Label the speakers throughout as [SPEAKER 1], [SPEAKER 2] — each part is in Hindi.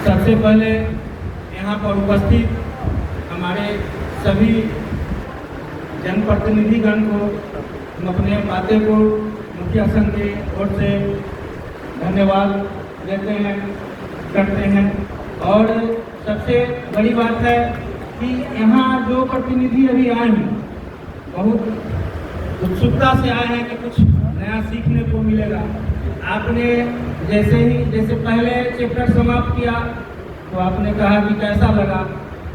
[SPEAKER 1] सबसे पहले यहाँ पर उपस्थित हमारे सभी जनप्रतिनिधिगण को हम अपने पातेपुर मुखिया संघ की ओर से धन्यवाद देते हैं, करते हैं। और सबसे बड़ी बात है कि यहाँ जो प्रतिनिधि अभी आए हैं बहुत उत्सुकता से आए हैं कि कुछ नया सीखने को मिलेगा। आपने जैसे पहले चैप्टर समाप्त किया तो आपने कहा कि कैसा लगा,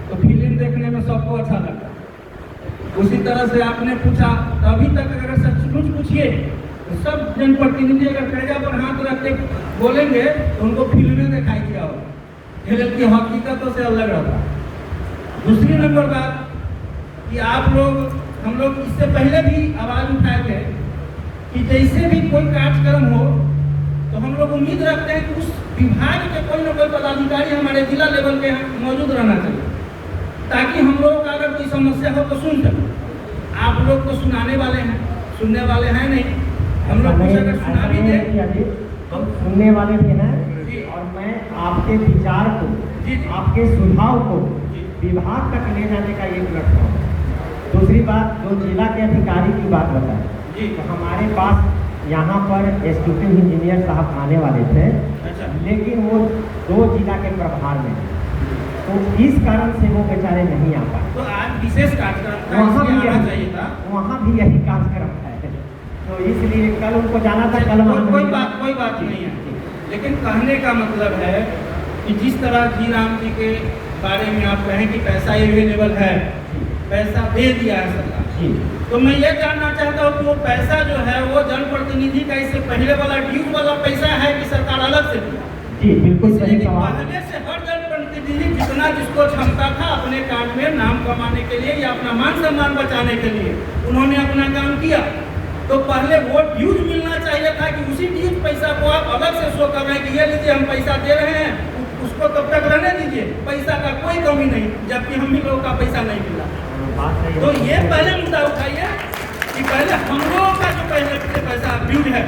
[SPEAKER 1] तो फिल्म देखने में सबको अच्छा लगता। उसी तरह से आपने पूछा, तो अभी तक अगर सचमुच पूछिए तो सब जनप्रतिनिधि अगर करेगा पर हाथ रखते बोलेंगे तो उनको फिल्में दिखाई दिया होगा, जबकि हकीकतों से अलग रहता। दूसरी नंबर बात कि हम लोग इससे पहले भी आवाज उठाए थे कि जैसे भी कोई कार्यक्रम हो तो हम लोग उम्मीद रखते हैं कि उस विभाग के कोई न कोई पदाधिकारी हमारे जिला लेवल के मौजूद रहना चाहिए, ताकि हम लोग का अगर कोई समस्या हो तो सुन सकें। आप लोग तो सुनाने वाले हैं, सुनने वाले हैं नहीं। हम लोग कुछ अगर सुना भी दें
[SPEAKER 2] तो सुनने वाले थे ना। और मैं आपके विचार को, आपके सुझाव को विभाग तक ले जाने का एक लक्ष्य हूँ। दूसरी बात, जो जिला के अधिकारी की बात बताएं, तो हमारे पास यहाँ पर एग्जीक्यूटिव इंजीनियर साहब आने वाले थे, लेकिन वो 2 जिला के प्रभार में, तो इस कारण से वो बेचारे नहीं आ पाए।
[SPEAKER 1] तो आज विशेष कार्यक्रम
[SPEAKER 2] वहाँ भी
[SPEAKER 1] चाहिए था,
[SPEAKER 2] वहाँ भी यही कार्यक्रम है, तो इसलिए कल उनको जाना था। कल
[SPEAKER 1] कोई बात नहीं है, लेकिन कहने का मतलब है कि जिस तरह जी राम जी के बारे में आप कहें कि पैसा अवेलेबल है, पैसा दे दिया है सरकार, तो मैं ये जानना चाहता हूँ कि वो पैसा जो है वो जनप्रतिनिधि का इससे पहले वाला ड्यूज वाला पैसा है कि सरकार अलग से दिया?
[SPEAKER 2] जी बिल्कुल सही सवाल।
[SPEAKER 1] पहले से हर जनप्रतिनिधि जितना जिसको क्षमता था अपने कार्य में नाम कमाने के लिए या अपना मान सम्मान बचाने के लिए उन्होंने अपना काम किया। तो पहले वो ड्यूज मिलना चाहिए था कि उसी ड्यूज पैसा को आप अलग से शो कर रहे हैं कि ये लीजिए हम पैसा दे रहे हैं, उसको तब तक रहने दीजिए, पैसा का कोई कमी नहीं, जबकि हम भी लोगों का पैसा नहीं मिला। तो ये पहले मुद्दा उठाइए कि पहले हम लोगों का जो पहले से पैसा ड्यूज है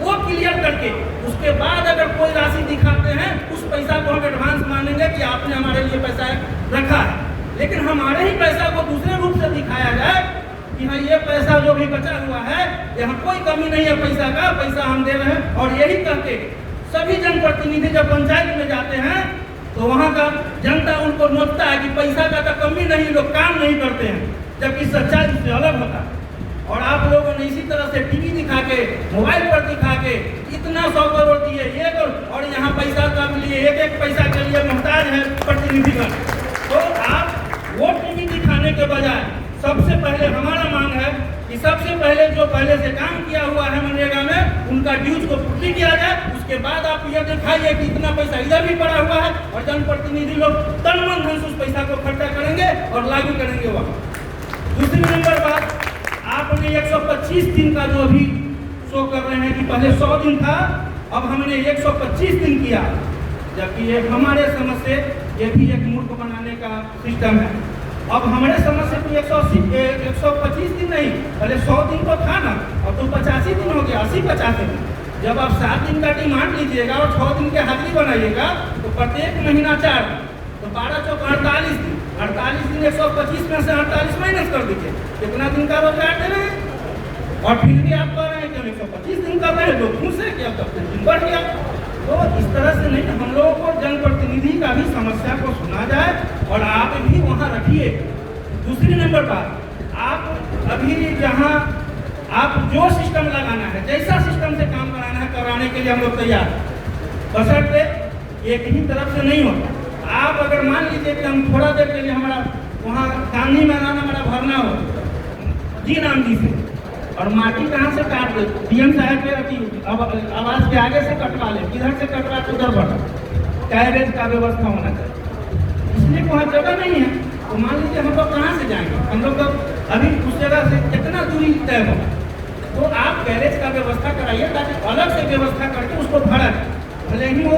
[SPEAKER 1] वो क्लियर करके उसके बाद अगर कोई राशि दिखाते हैं उस पैसा को हम एडवांस मानेंगे कि आपने हमारे लिए पैसा रखा है। लेकिन हमारे ही पैसा को दूसरे रूप से दिखाया जाए कि हाँ ये पैसा जो भी बचा हुआ है, यहाँ कोई कमी नहीं है पैसा का, पैसा हम दे रहे हैं। और यही कहते सभी जनप्रतिनिधि जब पंचायत में जाते हैं तो वहाँ का जनता उनको नोचता है कि पैसा का तो कमी नहीं, लोग काम नहीं करते हैं, जबकि सच्चाई उससे अलग होता है। और आप लोगों ने इसी तरह से टीवी दिखा के, मोबाइल पर दिखा के इतना 100 करोड़ दिए ये और यहाँ पैसा कम लिए, एक पैसा के लिए मोहताज है प्रतिनिधिगण। तो आप वो टीवी दिखाने के बजाय सबसे पहले हमारा मांग है कि सबसे पहले जो पहले से काम किया हुआ है मनरेगा में उनका ड्यूज को पूर्ति किया जाए। उसके बाद आप ये दिखाइए कि इतना पैसा इधर भी पड़ा हुआ है और जनप्रतिनिधि लोग तन मन धन से उस पैसा को खर्चा करेंगे और लागू करेंगे वहाँ। दूसरी नंबर बात, आपने 125 दिन का जो अभी शो कर रहे हैं कि पहले 100 दिन था, अब हमने 125 दिन किया, जबकि एक हमारे समझ से ये भी एक मूर्ख बनाने का सिस्टम है। अब हमारे समझ से तो 125 दिन नहीं, पहले 100 दिन तो था ना, अब तो 85 दिन हो गया, 80-85 दिन। जब आप 7 दिन का डिमांड लीजिएगा और 6 दिन के हाजिरी बनाइएगा तो प्रत्येक महीना 4, तो 12 चौक 48 दिन, 48 दिन 125 में से 48 माइनस कर दीजिए, कितना दिन का रोजगार दे रहे हैं। और फिर भी आप कह रहे हैं कि हम 125 दिन कर रहे हैं, लोग खुश है कि अब तक दिन बढ़ गया। तो इस तरह से नहीं, हम लोगों को जनप्रतिनिधि का भी समस्या को सुना जाए और आप भी वहाँ रखिए। दूसरी नंबर बात, आप अभी जहाँ आप जो सिस्टम लगाना है, जैसा सिस्टम से काम कराना है, कराने के लिए हम लोग तैयार हैं, बशर्ते एक ही तरफ से नहीं होता। आप अगर मान लीजिए कि हम थोड़ा देर के लिए हमारा वहाँ गांधी मैदान हमारा भरना हो जी राम जी से, और माटी कहाँ से काट दे, डीएम साहब के रखी आवाज के आगे से कटवा ले, इधर से कटवा के उधर बढ़ा, कैरेज का व्यवस्था होना चाहिए। इसलिए वहाँ जगह नहीं है, तो मान लीजिए हम लोग कहाँ से जाएंगे, हम लोग अभी उस जगह से कितना दूरी तय होगा। तो आप कैरेज का व्यवस्था कराइए ताकि अलग से व्यवस्था करके उसको भरा जाए, भले ही वो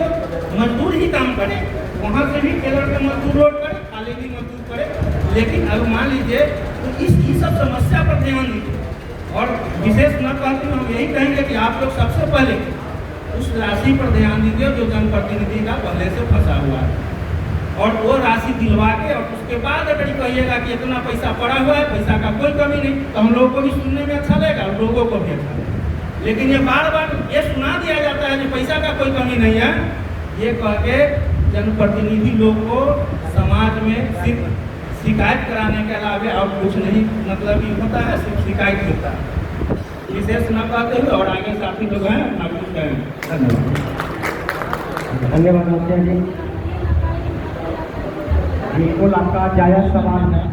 [SPEAKER 1] मजदूर ही काम करे, वहाँ से भी टेलर के मजदूर लोड करे, खाली भी मजदूर करे, लेकिन अब मान लीजिए तो इस सब समस्या पर ध्यान दीजिए। और विशेष न कहते हम यही कहेंगे कि आप लोग सबसे पहले उस राशि पर ध्यान दीजिए जो जनप्रतिनिधि का पहले से फंसा हुआ है। और वो राशि दिलवा के और उसके बाद अगर ये कहिएगा कि इतना पैसा पड़ा हुआ है, पैसा का कोई कमी नहीं, तो हम लोगों को भी सुनने में अच्छा लगेगा और लोगों को भी अच्छा लगेगा। लेकिन ये बार बार ये सुना दिया जाता है कि पैसा का कोई कमी नहीं है, ये कह के जनप्रतिनिधि लोग को समाज में सिर्फ शिकायत कराने के अलावा और कुछ नहीं मतलब ये होता है, सिर्फ शिकायत होता है। विशेष न कहते हुए और आगे साथी लोग हैं ना कुछ कहें। धन्यवाद।
[SPEAKER 2] धन्यवाद मुखिया जी, बिल्कुल आपका जायज सवाल है।